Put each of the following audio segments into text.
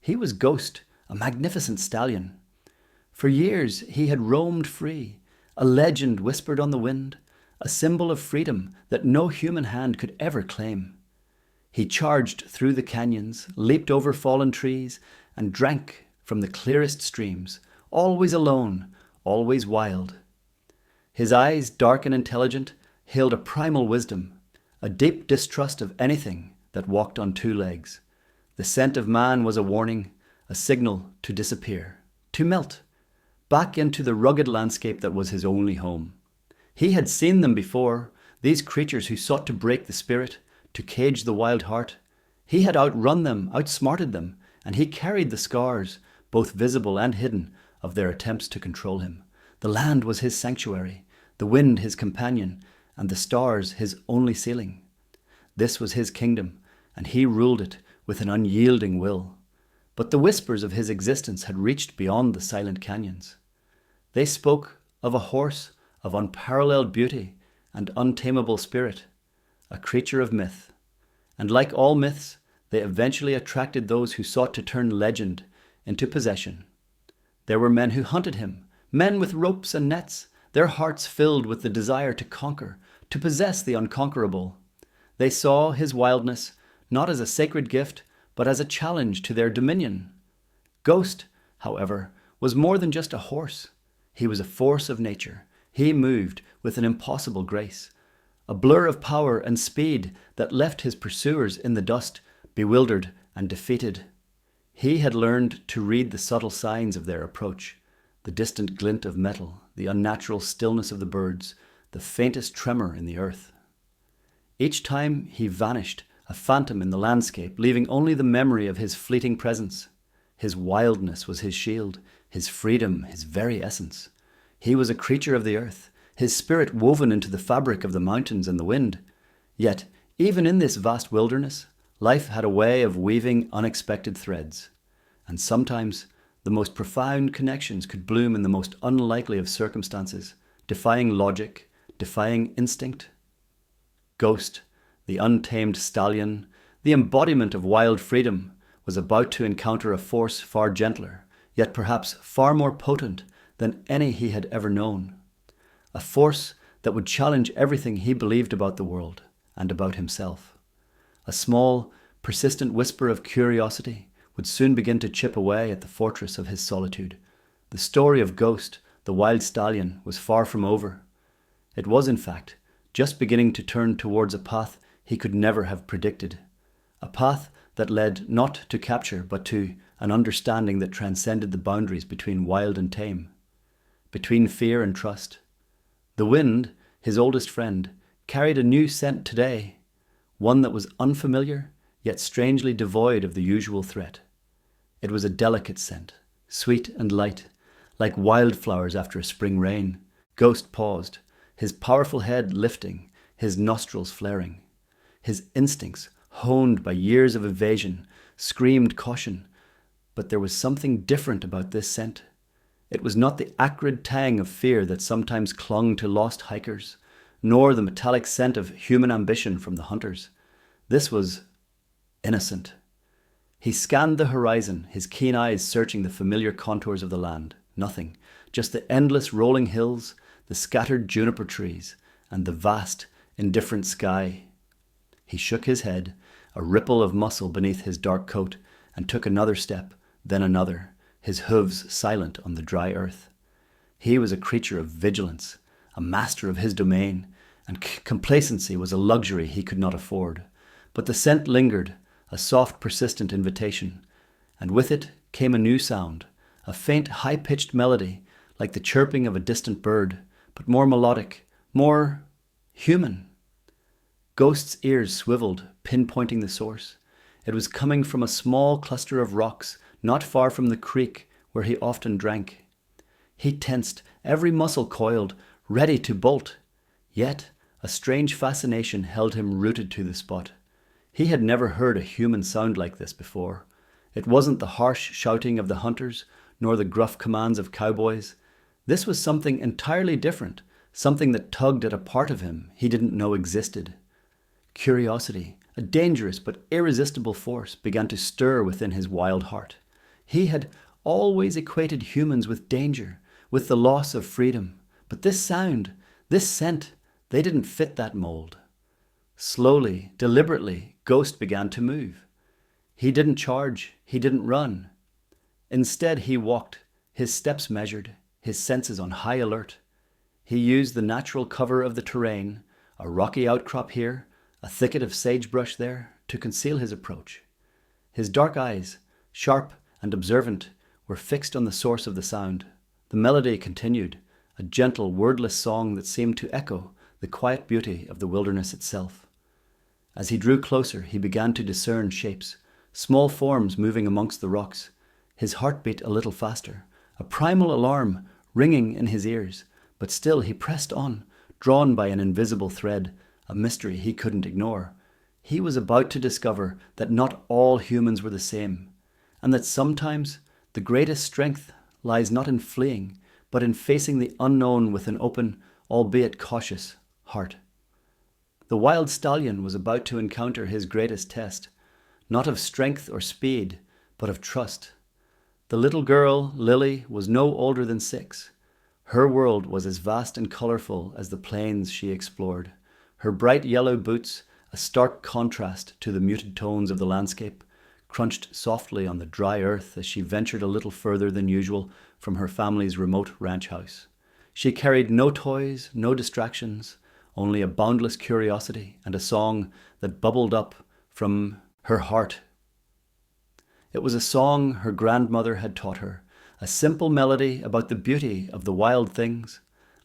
He was Ghost, a magnificent stallion. For years he had roamed free, a legend whispered on the wind, a symbol of freedom that no human hand could ever claim. He charged through the canyons, leaped over fallen trees, and drank from the clearest streams, always alone, always wild. His eyes, dark and intelligent, held a primal wisdom, a deep distrust of anything that walked on two legs. The scent of man was a warning, a signal to disappear, to melt, back into the rugged landscape that was his only home. He had seen them before, these creatures who sought to break the spirit, to cage the wild heart. He had outrun them, outsmarted them, and he carried the scars, both visible and hidden, of their attempts to control him. The land was his sanctuary, the wind his companion, and the stars his only ceiling. This was his kingdom, and he ruled it with an unyielding will. But the whispers of his existence had reached beyond the silent canyons. They spoke of a horse of unparalleled beauty and untamable spirit, a creature of myth. And like all myths, they eventually attracted those who sought to turn legend into possession. There were men who hunted him, men with ropes and nets, their hearts filled with the desire to conquer, to possess the unconquerable. They saw his wildness not as a sacred gift, but as a challenge to their dominion. Ghost, however, was more than just a horse. He was a force of nature. He moved with an impossible grace, a blur of power and speed that left his pursuers in the dust, bewildered and defeated. He had learned to read the subtle signs of their approach, the distant glint of metal, the unnatural stillness of the birds, the faintest tremor in the earth. Each time he vanished, a phantom in the landscape, leaving only the memory of his fleeting presence. His wildness was his shield, his freedom his very essence. He was a creature of the earth, his spirit woven into the fabric of the mountains and the wind. Yet, even in this vast wilderness, life had a way of weaving unexpected threads. And sometimes, the most profound connections could bloom in the most unlikely of circumstances, defying logic, defying instinct. Ghost, the untamed stallion, the embodiment of wild freedom, was about to encounter a force far gentler, yet perhaps far more potent than any he had ever known. A force that would challenge everything he believed about the world and about himself. A small, persistent whisper of curiosity would soon begin to chip away at the fortress of his solitude. The story of Ghost, the wild stallion, was far from over. It was, in fact, just beginning to turn towards a path he could never have predicted. A path that led not to capture, but to an understanding that transcended the boundaries between wild and tame, between fear and trust. The wind, his oldest friend, carried a new scent today, one that was unfamiliar, yet strangely devoid of the usual threat. It was a delicate scent, sweet and light, like wildflowers after a spring rain. Ghost paused, his powerful head lifting, his nostrils flaring. His instincts, honed by years of evasion, screamed caution, but there was something different about this scent. It was not the acrid tang of fear that sometimes clung to lost hikers, nor the metallic scent of human ambition from the hunters. This was innocent. He scanned the horizon, his keen eyes searching the familiar contours of the land. Nothing, just the endless rolling hills, the scattered juniper trees, and the vast, indifferent sky. He shook his head, a ripple of muscle beneath his dark coat, and took another step, then another, his hooves silent on the dry earth. He was a creature of vigilance, a master of his domain, and complacency was a luxury he could not afford. But the scent lingered, a soft, persistent invitation, and with it came a new sound, a faint, high-pitched melody, like the chirping of a distant bird, but more melodic, more human. Ghost's ears swiveled, pinpointing the source. It was coming from a small cluster of rocks, not far from the creek where he often drank. He tensed, every muscle coiled, ready to bolt. Yet a strange fascination held him rooted to the spot. He had never heard a human sound like this before. It wasn't the harsh shouting of the hunters, nor the gruff commands of cowboys. This was something entirely different, something that tugged at a part of him he didn't know existed. Curiosity, a dangerous but irresistible force, began to stir within his wild heart. He had always equated humans with danger, with the loss of freedom. But this sound, this scent, they didn't fit that mold. Slowly, deliberately, Ghost began to move. He didn't charge, he didn't run. Instead, he walked, his steps measured, his senses on high alert. He used the natural cover of the terrain, a rocky outcrop here, a thicket of sagebrush there, to conceal his approach. His dark eyes, sharp and observant, were fixed on the source of the sound. The melody continued, a gentle, wordless song that seemed to echo the quiet beauty of the wilderness itself. As he drew closer, he began to discern shapes, small forms moving amongst the rocks. His heart beat a little faster, a primal alarm ringing in his ears, but still he pressed on, drawn by an invisible thread, a mystery he couldn't ignore. He was about to discover that not all humans were the same, and that sometimes the greatest strength lies not in fleeing, but in facing the unknown with an open, albeit cautious, heart. The wild stallion was about to encounter his greatest test, not of strength or speed, but of trust. The little girl, Lily, was no older than 6. Her world was as vast and colorful as the plains she explored. Her bright yellow boots, a stark contrast to the muted tones of the landscape, crunched softly on the dry earth as she ventured a little further than usual from her family's remote ranch house. She carried no toys, no distractions, only a boundless curiosity and a song that bubbled up from her heart. It was a song her grandmother had taught her, a simple melody about the beauty of the wild things.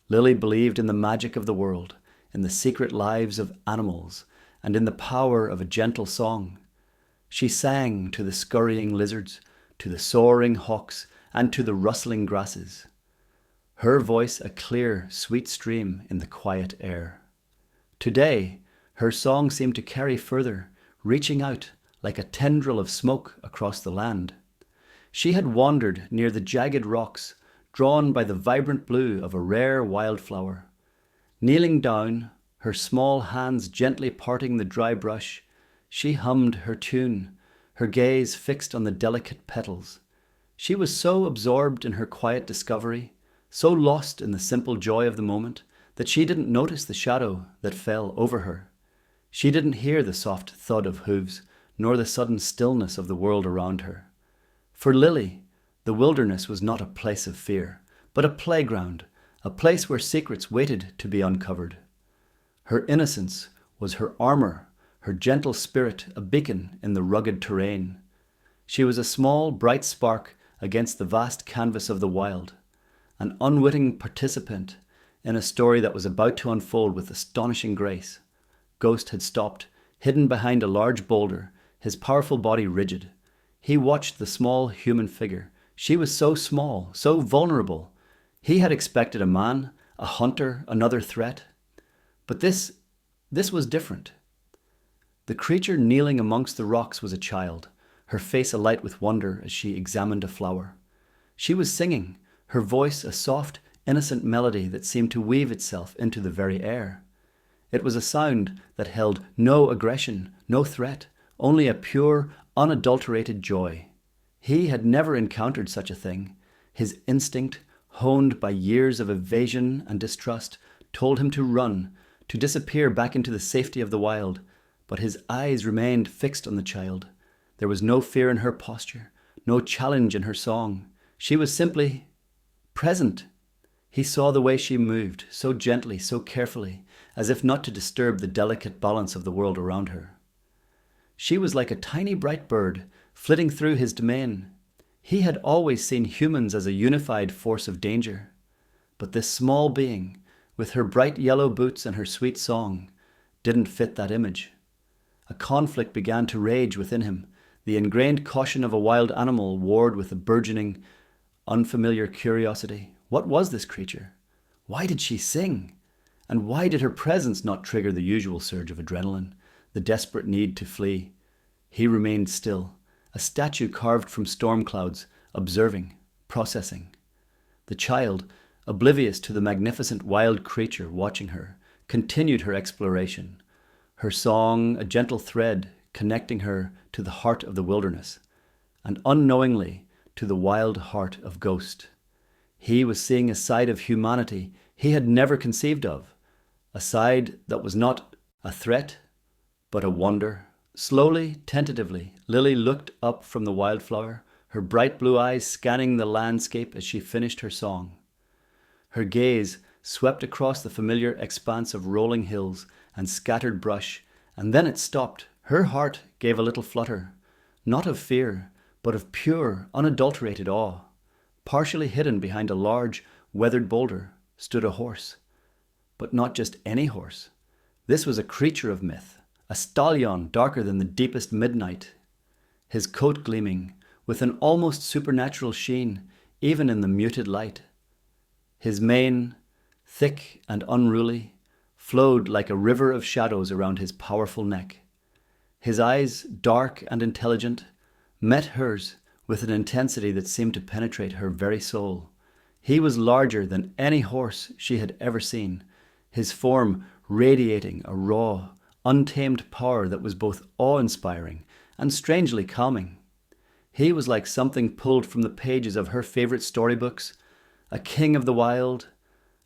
Lily believed in the magic of the world, in the secret lives of animals, and in the power of a gentle song. She sang to the scurrying lizards, to the soaring hawks, and to the rustling grasses. Her voice a clear, sweet stream in the quiet air. Today, her song seemed to carry further, reaching out like a tendril of smoke across the land. She had wandered near the jagged rocks, drawn by the vibrant blue of a rare wildflower. Kneeling down, her small hands gently parting the dry brush, she hummed her tune, her gaze fixed on the delicate petals. She was so absorbed in her quiet discovery, so lost in the simple joy of the moment, that she didn't notice the shadow that fell over her. She didn't hear the soft thud of hooves, nor the sudden stillness of the world around her. For Lily, the wilderness was not a place of fear, but a playground, a place where secrets waited to be uncovered. Her innocence was her armor, her gentle spirit a beacon in the rugged terrain. She was a small, bright spark against the vast canvas of the wild, an unwitting participant in a story that was about to unfold with astonishing grace. Ghost had stopped, hidden behind a large boulder, his powerful body rigid. He watched the small human figure. She was so small, so vulnerable. He had expected a man, a hunter, another threat. But this was different. The creature kneeling amongst the rocks was a child, her face alight with wonder as she examined a flower. She was singing, her voice a soft, innocent melody that seemed to weave itself into the very air. It was a sound that held no aggression, no threat, only a pure, unadulterated joy. He had never encountered such a thing. His instinct, honed by years of evasion and distrust, told him to run, to disappear back into the safety of the wild, but his eyes remained fixed on the child. There was no fear in her posture, no challenge in her song. She was simply present. He saw the way she moved, so gently, so carefully, as if not to disturb the delicate balance of the world around her. She was like a tiny bright bird, flitting through his domain. He had always seen humans as a unified force of danger. But this small being, with her bright yellow boots and her sweet song, didn't fit that image. A conflict began to rage within him. The ingrained caution of a wild animal warred with a burgeoning, unfamiliar curiosity. What was this creature? Why did she sing? And why did her presence not trigger the usual surge of adrenaline, the desperate need to flee? He remained still, a statue carved from storm clouds, observing, processing. The child, oblivious to the magnificent wild creature watching her, continued her exploration, her song a gentle thread connecting her to the heart of the wilderness. And unknowingly, to the wild heart of Ghost. He was seeing a side of humanity he had never conceived of, a side that was not a threat, but a wonder. Slowly, tentatively, Lily looked up from the wildflower, her bright blue eyes scanning the landscape as she finished her song. Her gaze swept across the familiar expanse of rolling hills and scattered brush, and then it stopped. Her heart gave a little flutter, not of fear, but of pure, unadulterated awe. Partially hidden behind a large, weathered boulder stood a horse. But not just any horse. This was a creature of myth, a stallion darker than the deepest midnight, his coat gleaming with an almost supernatural sheen, even in the muted light. His mane, thick and unruly, flowed like a river of shadows around his powerful neck. His eyes, dark and intelligent, met hers with an intensity that seemed to penetrate her very soul. He was larger than any horse she had ever seen, his form radiating a raw, untamed power that was both awe-inspiring and strangely calming. He was like something pulled from the pages of her favorite storybooks, a king of the wild,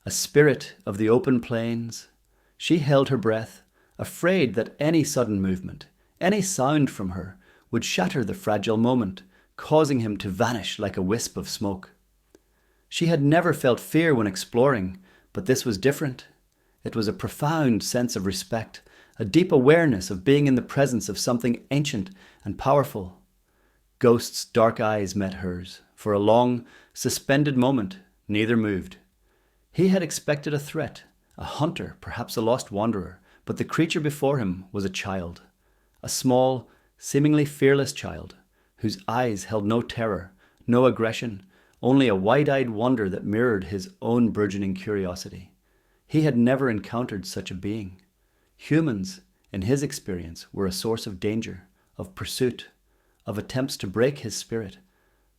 a spirit of the open plains. She held her breath, afraid that any sudden movement, any sound from her, would shatter the fragile moment, causing him to vanish like a wisp of smoke. She had never felt fear when exploring, but this was different. It was a profound sense of respect, a deep awareness of being in the presence of something ancient and powerful. Ghost's dark eyes met hers. For a long, suspended moment, neither moved. He had expected a threat, a hunter, perhaps a lost wanderer, but the creature before him was a child, a small, seemingly fearless child, whose eyes held no terror, no aggression, only a wide-eyed wonder that mirrored his own burgeoning curiosity. He had never encountered such a being. Humans, in his experience, were a source of danger, of pursuit, of attempts to break his spirit.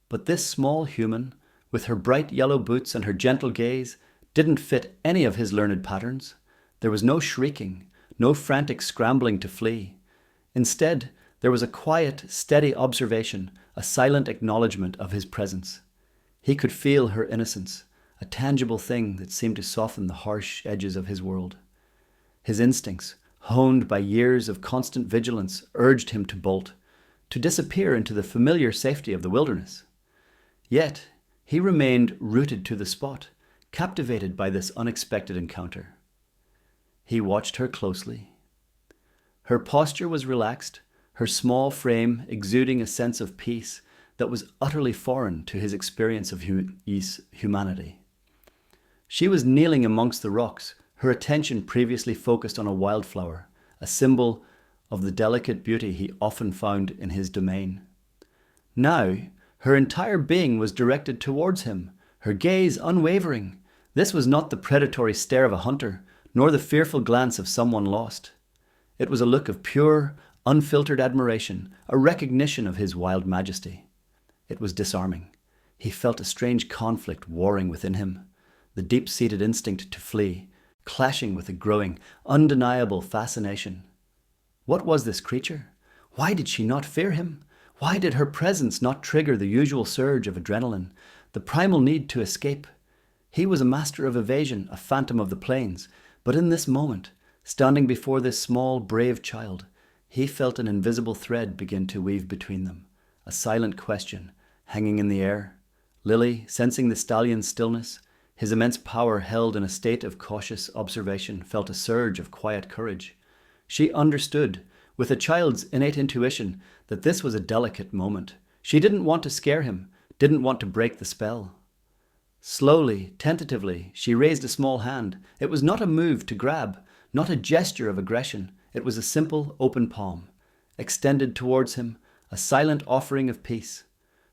But this small human, with her bright yellow boots and her gentle gaze, didn't fit any of his learned patterns. There was no shrieking, no frantic scrambling to flee. Instead, there was a quiet, steady observation, a silent acknowledgement of his presence. He could feel her innocence, a tangible thing that seemed to soften the harsh edges of his world. His instincts, honed by years of constant vigilance, urged him to bolt, to disappear into the familiar safety of the wilderness. Yet, he remained rooted to the spot, captivated by this unexpected encounter. He watched her closely. Her posture was relaxed, her small frame exuding a sense of peace that was utterly foreign to his experience of humanity. She was kneeling amongst the rocks, her attention previously focused on a wildflower, a symbol of the delicate beauty he often found in his domain. Now, her entire being was directed towards him, her gaze unwavering. This was not the predatory stare of a hunter, nor the fearful glance of someone lost. It was a look of pure, unfiltered admiration, a recognition of his wild majesty. It was disarming. He felt a strange conflict warring within him, the deep-seated instinct to flee, clashing with a growing, undeniable fascination. What was this creature? Why did she not fear him? Why did her presence not trigger the usual surge of adrenaline, the primal need to escape? He was a master of evasion, a phantom of the plains, but in this moment, standing before this small, brave child, he felt an invisible thread begin to weave between them, a silent question hanging in the air. Lily, sensing the stallion's stillness, his immense power held in a state of cautious observation, felt a surge of quiet courage. She understood, with a child's innate intuition, that this was a delicate moment. She didn't want to scare him, didn't want to break the spell. Slowly, tentatively, she raised a small hand. It was not a move to grab, not a gesture of aggression. It was a simple, open palm, extended towards him, a silent offering of peace.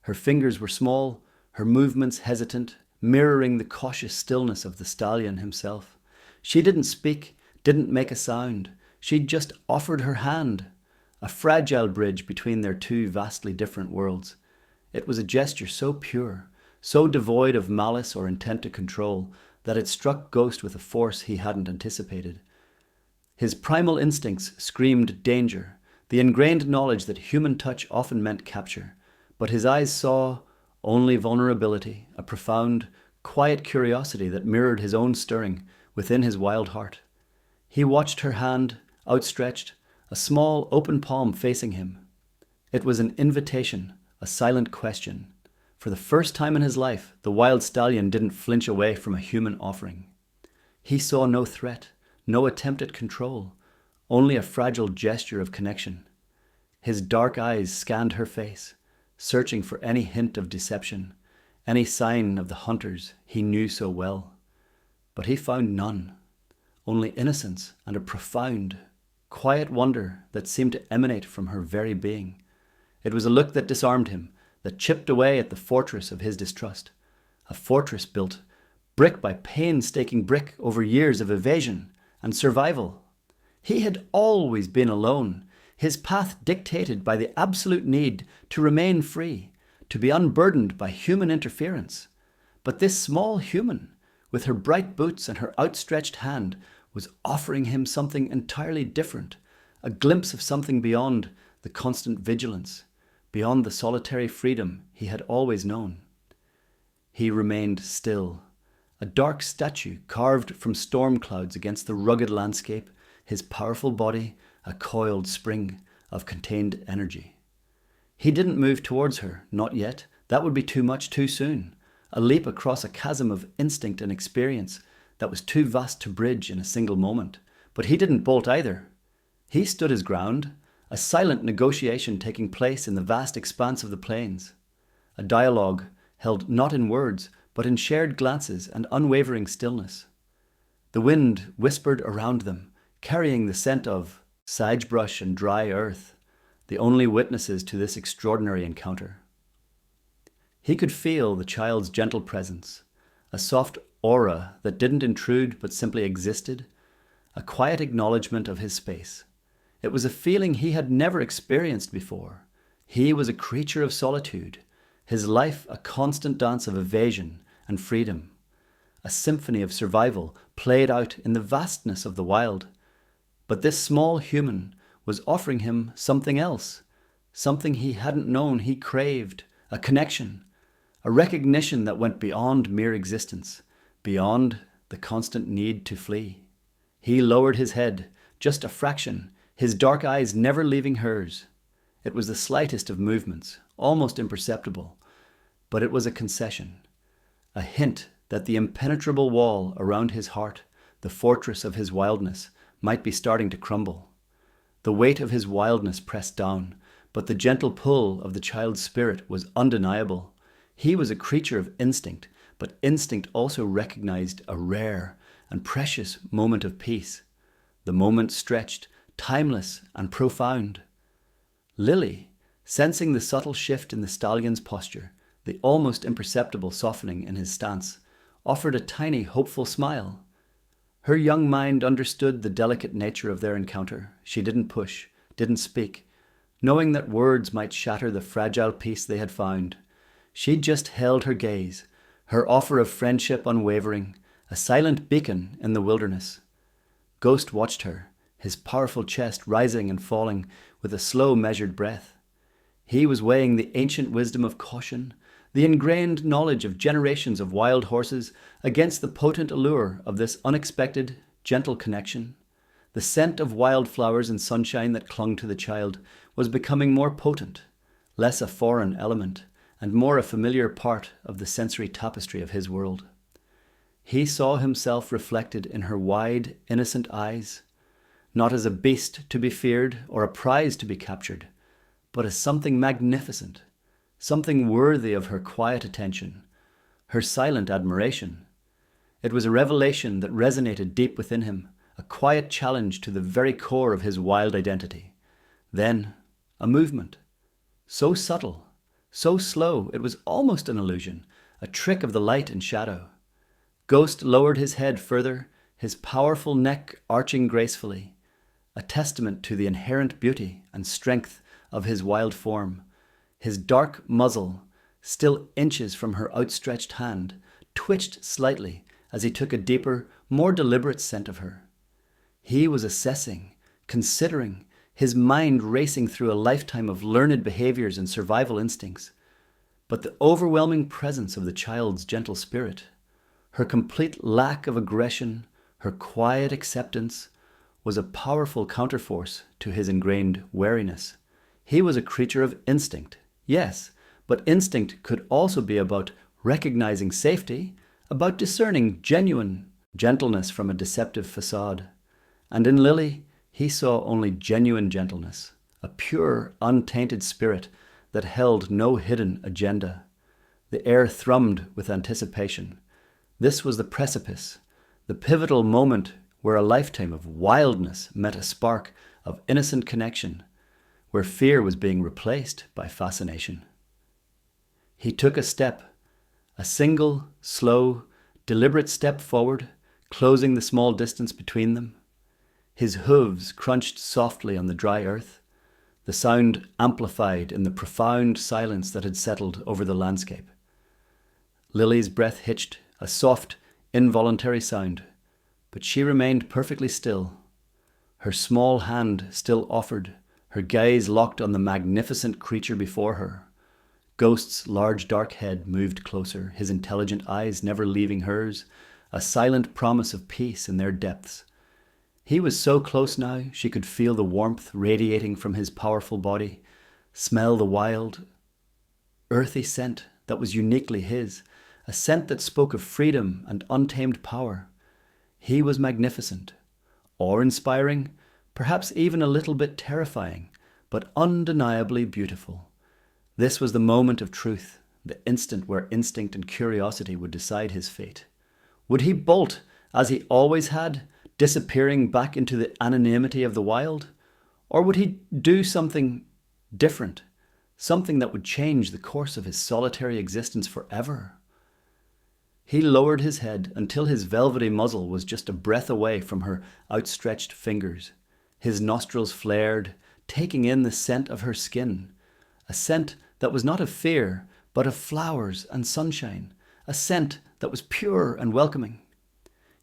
Her fingers were small, her movements hesitant, mirroring the cautious stillness of the stallion himself. She didn't speak, didn't make a sound. She just offered her hand, a fragile bridge between their two vastly different worlds. It was a gesture so pure, so devoid of malice or intent to control, that it struck Ghost with a force he hadn't anticipated. His primal instincts screamed danger, the ingrained knowledge that human touch often meant capture, but his eyes saw only vulnerability, a profound, quiet curiosity that mirrored his own stirring within his wild heart. He watched her hand, outstretched, a small, open palm facing him. It was an invitation, a silent question. For the first time in his life, the wild stallion didn't flinch away from a human offering. He saw no threat, no attempt at control, only a fragile gesture of connection. His dark eyes scanned her face, searching for any hint of deception, any sign of the hunters he knew so well. But he found none, only innocence and a profound, quiet wonder that seemed to emanate from her very being. It was a look that disarmed him, that chipped away at the fortress of his distrust, a fortress built brick by painstaking brick over years of evasion and survival. He had always been alone, his path dictated by the absolute need to remain free, to be unburdened by human interference. But this small human, with her bright boots and her outstretched hand, was offering him something entirely different, a glimpse of something beyond the constant vigilance, beyond the solitary freedom he had always known. He remained still, a dark statue carved from storm clouds against the rugged landscape, his powerful body a coiled spring of contained energy. He didn't move towards her, not yet. That would be too much too soon. A leap across a chasm of instinct and experience that was too vast to bridge in a single moment. But he didn't bolt either. He stood his ground, a silent negotiation taking place in the vast expanse of the plains. A dialogue held not in words, but in shared glances and unwavering stillness. The wind whispered around them, carrying the scent of sagebrush and dry earth, the only witnesses to this extraordinary encounter. He could feel the child's gentle presence, a soft aura that didn't intrude but simply existed, a quiet acknowledgement of his space. It was a feeling he had never experienced before. He was a creature of solitude, his life a constant dance of evasion and freedom, a symphony of survival played out in the vastness of the wild. But this small human was offering him something else, something he hadn't known he craved, a connection, a recognition that went beyond mere existence, beyond the constant need to flee. He lowered his head, just a fraction, his dark eyes never leaving hers. It was the slightest of movements, almost imperceptible, but it was a concession, a hint that the impenetrable wall around his heart, the fortress of his wildness, might be starting to crumble. The weight of his wildness pressed down, but the gentle pull of the child's spirit was undeniable. He was a creature of instinct, but instinct also recognized a rare and precious moment of peace. The moment stretched, timeless and profound. Lily, sensing the subtle shift in the stallion's posture, the almost imperceptible softening in his stance, offered a tiny, hopeful smile. Her young mind understood the delicate nature of their encounter. She didn't push, didn't speak, knowing that words might shatter the fragile peace they had found. She just held her gaze, her offer of friendship unwavering, a silent beacon in the wilderness. Ghost watched her, his powerful chest rising and falling with a slow, measured breath. He was weighing the ancient wisdom of caution, the ingrained knowledge of generations of wild horses against the potent allure of this unexpected, gentle connection. The scent of wildflowers and sunshine that clung to the child was becoming more potent, less a foreign element, and more a familiar part of the sensory tapestry of his world. He saw himself reflected in her wide, innocent eyes, not as a beast to be feared or a prize to be captured, but as something magnificent, something worthy of her quiet attention, her silent admiration. It was a revelation that resonated deep within him, a quiet challenge to the very core of his wild identity. Then, a movement, so subtle, so slow, it was almost an illusion, a trick of the light and shadow. Ghost lowered his head further, his powerful neck arching gracefully, a testament to the inherent beauty and strength of his wild form. His dark muzzle, still inches from her outstretched hand, twitched slightly as he took a deeper, more deliberate scent of her. He was assessing, considering, his mind racing through a lifetime of learned behaviors and survival instincts. but the overwhelming presence of the child's gentle spirit, her complete lack of aggression, her quiet acceptance, was a powerful counterforce to his ingrained wariness. He was a creature of instinct, yes, but instinct could also be about recognizing safety, about discerning genuine gentleness from a deceptive facade. And in Lily, he saw only genuine gentleness, a pure, untainted spirit that held no hidden agenda. The air thrummed with anticipation. This was the precipice, the pivotal moment where a lifetime of wildness met a spark of innocent connection, where fear was being replaced by fascination. He took a step, a single, slow, deliberate step forward, closing the small distance between them. His hooves crunched softly on the dry earth, the sound amplified in the profound silence that had settled over the landscape. Lily's breath hitched, a soft, involuntary sound, but she remained perfectly still. Her small hand still offered, her gaze locked on the magnificent creature before her. Ghost's large dark head moved closer, his intelligent eyes never leaving hers, a silent promise of peace in their depths. He was so close now, she could feel the warmth radiating from his powerful body, smell the wild, earthy scent that was uniquely his, a scent that spoke of freedom and untamed power. He was magnificent, awe-inspiring, perhaps even a little bit terrifying, but undeniably beautiful. This was the moment of truth, the instant where instinct and curiosity would decide his fate. Would he bolt, as he always had, disappearing back into the anonymity of the wild? Or would he do something different, something that would change the course of his solitary existence forever? He lowered his head until his velvety muzzle was just a breath away from her outstretched fingers. His nostrils flared, taking in the scent of her skin, a scent that was not of fear, but of flowers and sunshine, a scent that was pure and welcoming.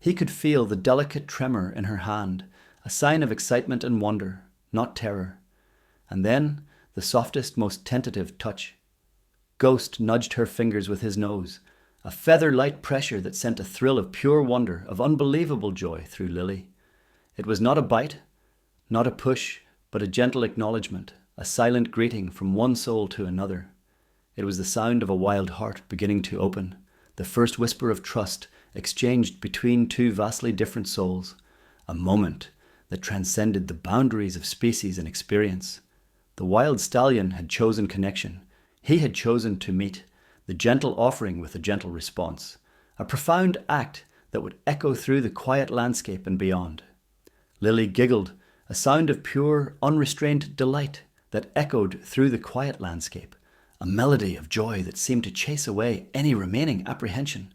He could feel the delicate tremor in her hand, a sign of excitement and wonder, not terror. And then the softest, most tentative touch. Ghost nudged her fingers with his nose, a feather-light pressure that sent a thrill of pure wonder, of unbelievable joy through Lily. It was not a bite, not a push, but a gentle acknowledgement, a silent greeting from one soul to another. It was the sound of a wild heart beginning to open, the first whisper of trust exchanged between two vastly different souls, a moment that transcended the boundaries of species and experience. The wild stallion had chosen connection. He had chosen to meet, the gentle offering with a gentle response, a profound act that would echo through the quiet landscape and beyond. Lily giggled, a sound of pure, unrestrained delight that echoed through the quiet landscape, a melody of joy that seemed to chase away any remaining apprehension.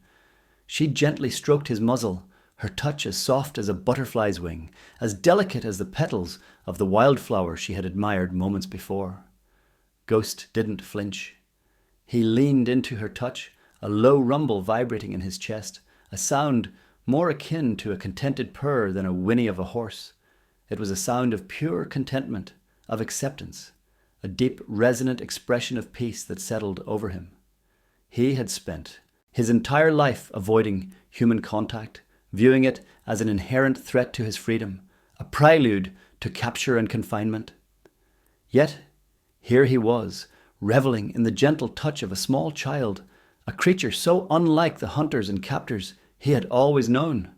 She gently stroked his muzzle, her touch as soft as a butterfly's wing, as delicate as the petals of the wildflower she had admired moments before. Ghost didn't flinch. He leaned into her touch, a low rumble vibrating in his chest, a sound more akin to a contented purr than a whinny of a horse. It was a sound of pure contentment, of acceptance, a deep, resonant expression of peace that settled over him. He had spent his entire life avoiding human contact, viewing it as an inherent threat to his freedom, a prelude to capture and confinement. Yet, here he was, reveling in the gentle touch of a small child, a creature so unlike the hunters and captors he had always known.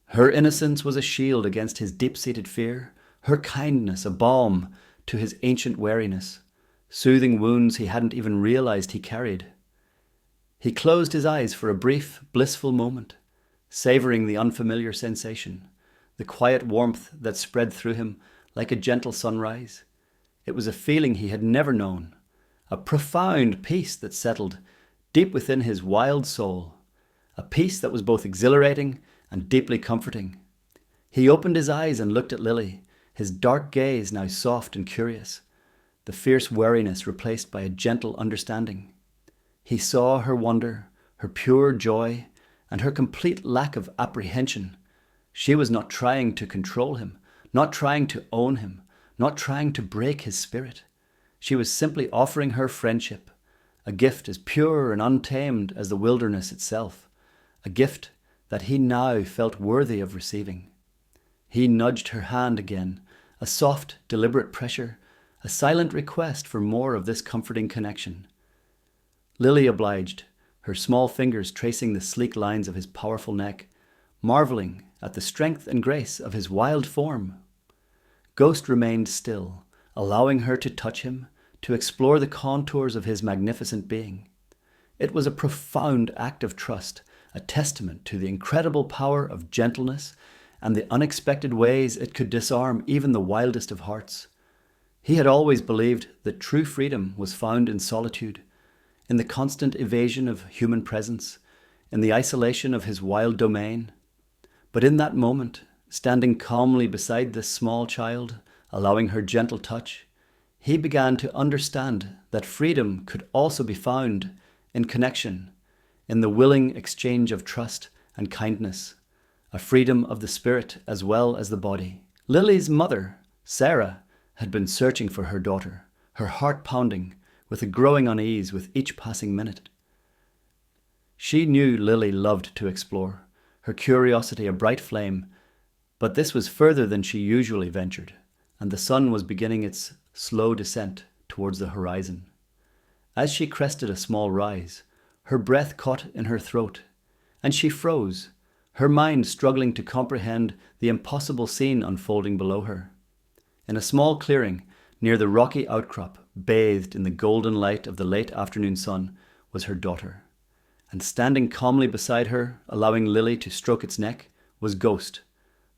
Her innocence was a shield against his deep-seated fear, her kindness a balm to his ancient wariness, soothing wounds he hadn't even realized he carried. He closed his eyes for a brief, blissful moment, savoring the unfamiliar sensation, the quiet warmth that spread through him like a gentle sunrise. It was a feeling he had never known, a profound peace that settled deep within his wild soul, a peace that was both exhilarating and deeply comforting. He opened his eyes and looked at Lily, his dark gaze now soft and curious, the fierce wariness replaced by a gentle understanding. He saw her wonder, her pure joy, and her complete lack of apprehension. She was not trying to control him, not trying to own him, not trying to break his spirit. She was simply offering her friendship, a gift as pure and untamed as the wilderness itself, a gift that he now felt worthy of receiving. He nudged her hand again, a soft, deliberate pressure, a silent request for more of this comforting connection. Lily obliged, her small fingers tracing the sleek lines of his powerful neck, marveling at the strength and grace of his wild form. Ghost remained still, allowing her to touch him, to explore the contours of his magnificent being. It was a profound act of trust, a testament to the incredible power of gentleness and the unexpected ways it could disarm even the wildest of hearts. He had always believed that true freedom was found in solitude, in the constant evasion of human presence, in the isolation of his wild domain. But in that moment, standing calmly beside this small child, allowing her gentle touch, he began to understand that freedom could also be found in connection, in the willing exchange of trust and kindness, a freedom of the spirit as well as the body. Lily's mother, Sarah, had been searching for her daughter, her heart pounding, with a growing unease with each passing minute. She knew Lily loved to explore, her curiosity a bright flame, but this was further than she usually ventured, and the sun was beginning its slow descent towards the horizon. As she crested a small rise, her breath caught in her throat, and she froze, her mind struggling to comprehend the impossible scene unfolding below her. In a small clearing near the rocky outcrop, bathed in the golden light of the late afternoon sun, was her daughter. And standing calmly beside her, allowing Lily to stroke its neck, was Ghost,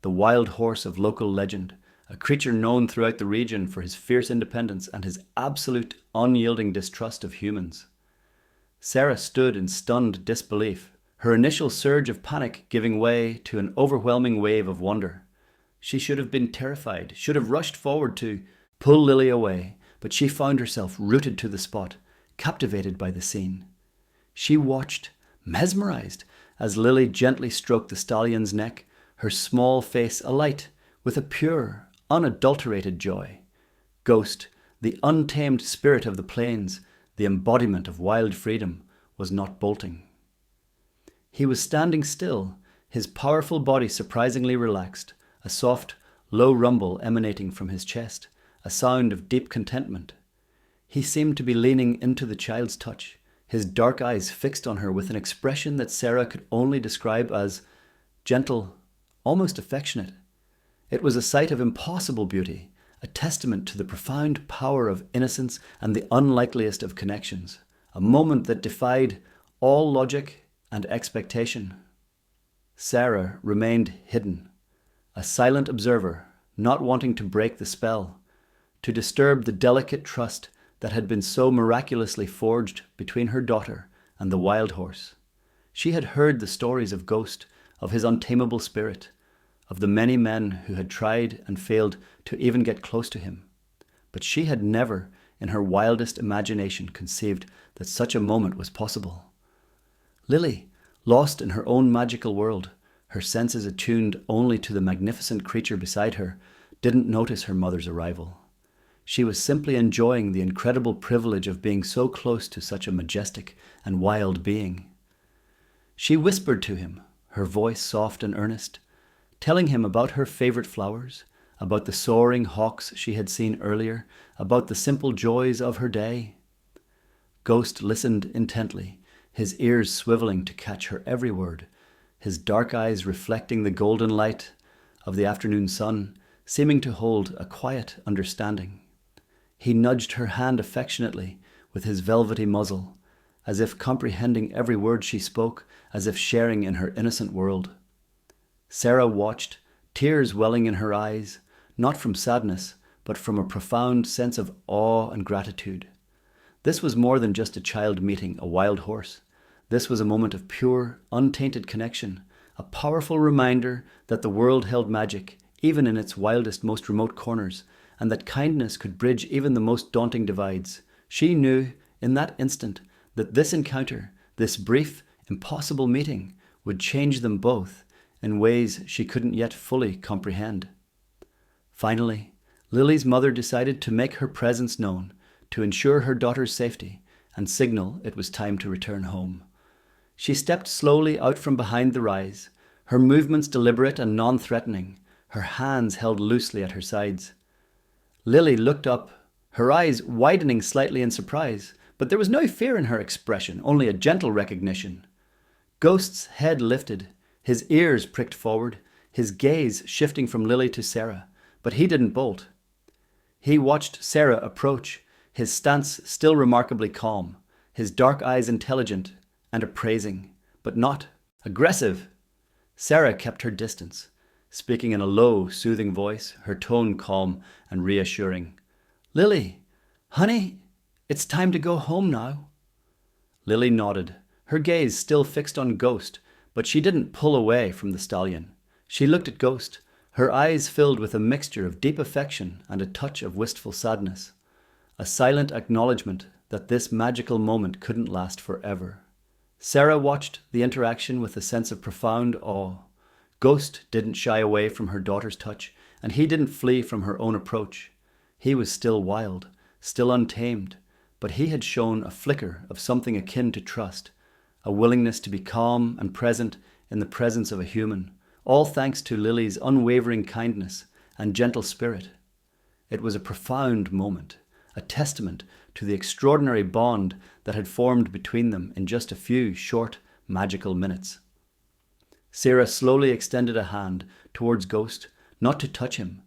the wild horse of local legend, a creature known throughout the region for his fierce independence and his absolute unyielding distrust of humans. Sarah stood in stunned disbelief, her initial surge of panic giving way to an overwhelming wave of wonder. She should have been terrified, should have rushed forward to pull Lily away, but she found herself rooted to the spot, captivated by the scene. She watched, mesmerized, as Lily gently stroked the stallion's neck, her small face alight with a pure, unadulterated joy. Ghost, the untamed spirit of the plains, the embodiment of wild freedom, was not bolting. He was standing still, his powerful body surprisingly relaxed, a soft, low rumble emanating from his chest, a sound of deep contentment. He seemed to be leaning into the child's touch, his dark eyes fixed on her with an expression that Sarah could only describe as gentle, almost affectionate. It was a sight of impossible beauty, a testament to the profound power of innocence and the unlikeliest of connections, a moment that defied all logic and expectation. Sarah remained hidden, a silent observer, not wanting to break the spell, to disturb the delicate trust that had been so miraculously forged between her daughter and the wild horse. She had heard the stories of Ghost, of his untamable spirit, of the many men who had tried and failed to even get close to him. But she had never, in her wildest imagination, conceived that such a moment was possible. Lily, lost in her own magical world, her senses attuned only to the magnificent creature beside her, didn't notice her mother's arrival. She was simply enjoying the incredible privilege of being so close to such a majestic and wild being. She whispered to him, her voice soft and earnest, telling him about her favorite flowers, about the soaring hawks she had seen earlier, about the simple joys of her day. Ghost listened intently, his ears swiveling to catch her every word, his dark eyes reflecting the golden light of the afternoon sun, seeming to hold a quiet understanding. He nudged her hand affectionately with his velvety muzzle, as if comprehending every word she spoke, as if sharing in her innocent world. Sarah watched, tears welling in her eyes, not from sadness, but from a profound sense of awe and gratitude. This was more than just a child meeting a wild horse. This was a moment of pure, untainted connection, a powerful reminder that the world held magic, even in its wildest, most remote corners, and that kindness could bridge even the most daunting divides. She knew, in that instant, that this encounter, this brief, impossible meeting, would change them both in ways she couldn't yet fully comprehend. Finally, Lily's mother decided to make her presence known, to ensure her daughter's safety, and signal it was time to return home. She stepped slowly out from behind the rise, her movements deliberate and non-threatening, her hands held loosely at her sides. Lily looked up, her eyes widening slightly in surprise, but there was no fear in her expression, only a gentle recognition. Ghost's head lifted, his ears pricked forward, his gaze shifting from Lily to Sarah, but he didn't bolt. He watched Sarah approach, his stance still remarkably calm, his dark eyes intelligent and appraising, but not aggressive. Sarah kept her distance, speaking in a low, soothing voice, her tone calm and reassuring. "Lily, honey, it's time to go home now." Lily nodded, her gaze still fixed on Ghost, but she didn't pull away from the stallion. She looked at Ghost, her eyes filled with a mixture of deep affection and a touch of wistful sadness, a silent acknowledgement that this magical moment couldn't last forever. Sarah watched the interaction with a sense of profound awe. Ghost didn't shy away from her daughter's touch, and he didn't flee from her own approach. He was still wild, still untamed, but he had shown a flicker of something akin to trust, a willingness to be calm and present in the presence of a human, all thanks to Lily's unwavering kindness and gentle spirit. It was a profound moment, a testament to the extraordinary bond that had formed between them in just a few short, magical minutes. Sarah slowly extended a hand towards Ghost, not to touch him,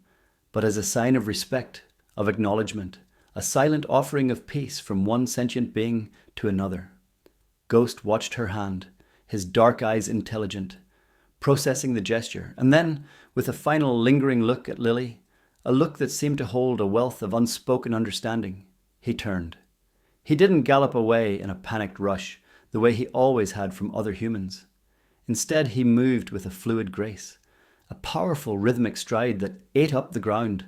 but as a sign of respect, of acknowledgement, a silent offering of peace from one sentient being to another. Ghost watched her hand, his dark eyes intelligent, processing the gesture, and then, with a final lingering look at Lily, a look that seemed to hold a wealth of unspoken understanding, he turned. He didn't gallop away in a panicked rush, the way he always had from other humans. Instead, he moved with a fluid grace, a powerful rhythmic stride that ate up the ground,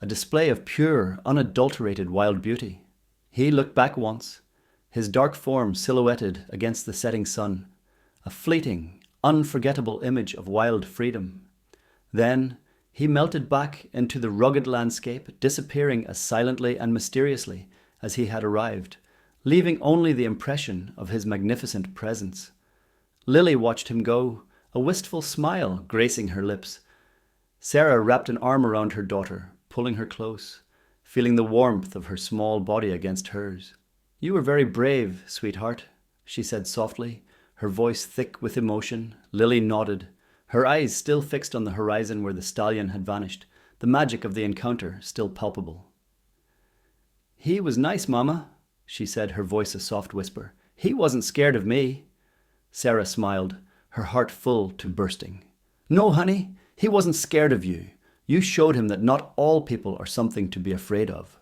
a display of pure, unadulterated wild beauty. He looked back once, his dark form silhouetted against the setting sun, a fleeting, unforgettable image of wild freedom. Then he melted back into the rugged landscape, disappearing as silently and mysteriously as he had arrived, leaving only the impression of his magnificent presence. Lily watched him go, a wistful smile gracing her lips. Sarah wrapped an arm around her daughter, pulling her close, feeling the warmth of her small body against hers. "You were very brave, sweetheart," she said softly, her voice thick with emotion. Lily nodded, her eyes still fixed on the horizon where the stallion had vanished, the magic of the encounter still palpable. "He was nice, Mama," she said, her voice a soft whisper. "He wasn't scared of me." Sarah smiled, her heart full to bursting. "No, honey, he wasn't scared of you. You showed him that not all people are something to be afraid of."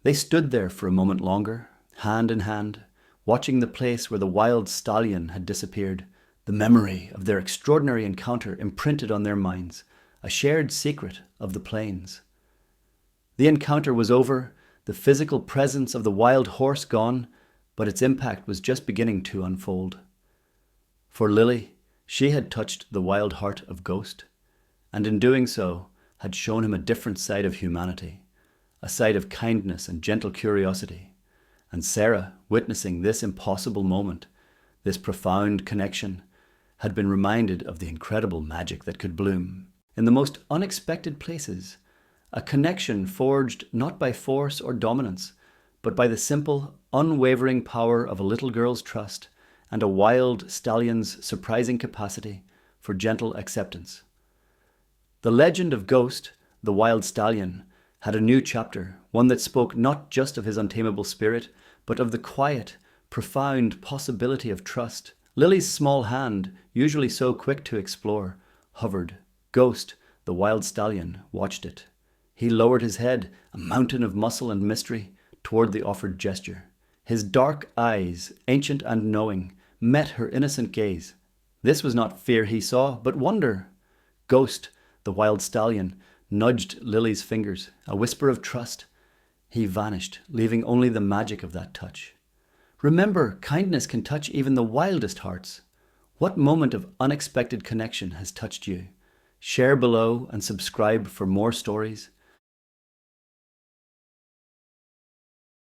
They stood there for a moment longer, hand in hand, watching the place where the wild stallion had disappeared, the memory of their extraordinary encounter imprinted on their minds, a shared secret of the plains. The encounter was over, the physical presence of the wild horse gone, but its impact was just beginning to unfold. For Lily, she had touched the wild heart of Ghost, and in doing so had shown him a different side of humanity, a side of kindness and gentle curiosity. And Sarah, witnessing this impossible moment, this profound connection, had been reminded of the incredible magic that could bloom in the most unexpected places, a connection forged not by force or dominance, but by the simple, unwavering power of a little girl's trust and a wild stallion's surprising capacity for gentle acceptance. The legend of Ghost, the wild stallion, had a new chapter, one that spoke not just of his untamable spirit, but of the quiet, profound possibility of trust. Lily's small hand, usually so quick to explore, hovered. Ghost, the wild stallion, watched it. He lowered his head, a mountain of muscle and mystery, toward the offered gesture. His dark eyes, ancient and knowing, met her innocent gaze. This was not fear he saw, but wonder. Ghost, the wild stallion, nudged Lily's fingers, a whisper of trust. He vanished, leaving only the magic of that touch. Remember, kindness can touch even the wildest hearts. What moment of unexpected connection has touched you? Share below and subscribe for more stories.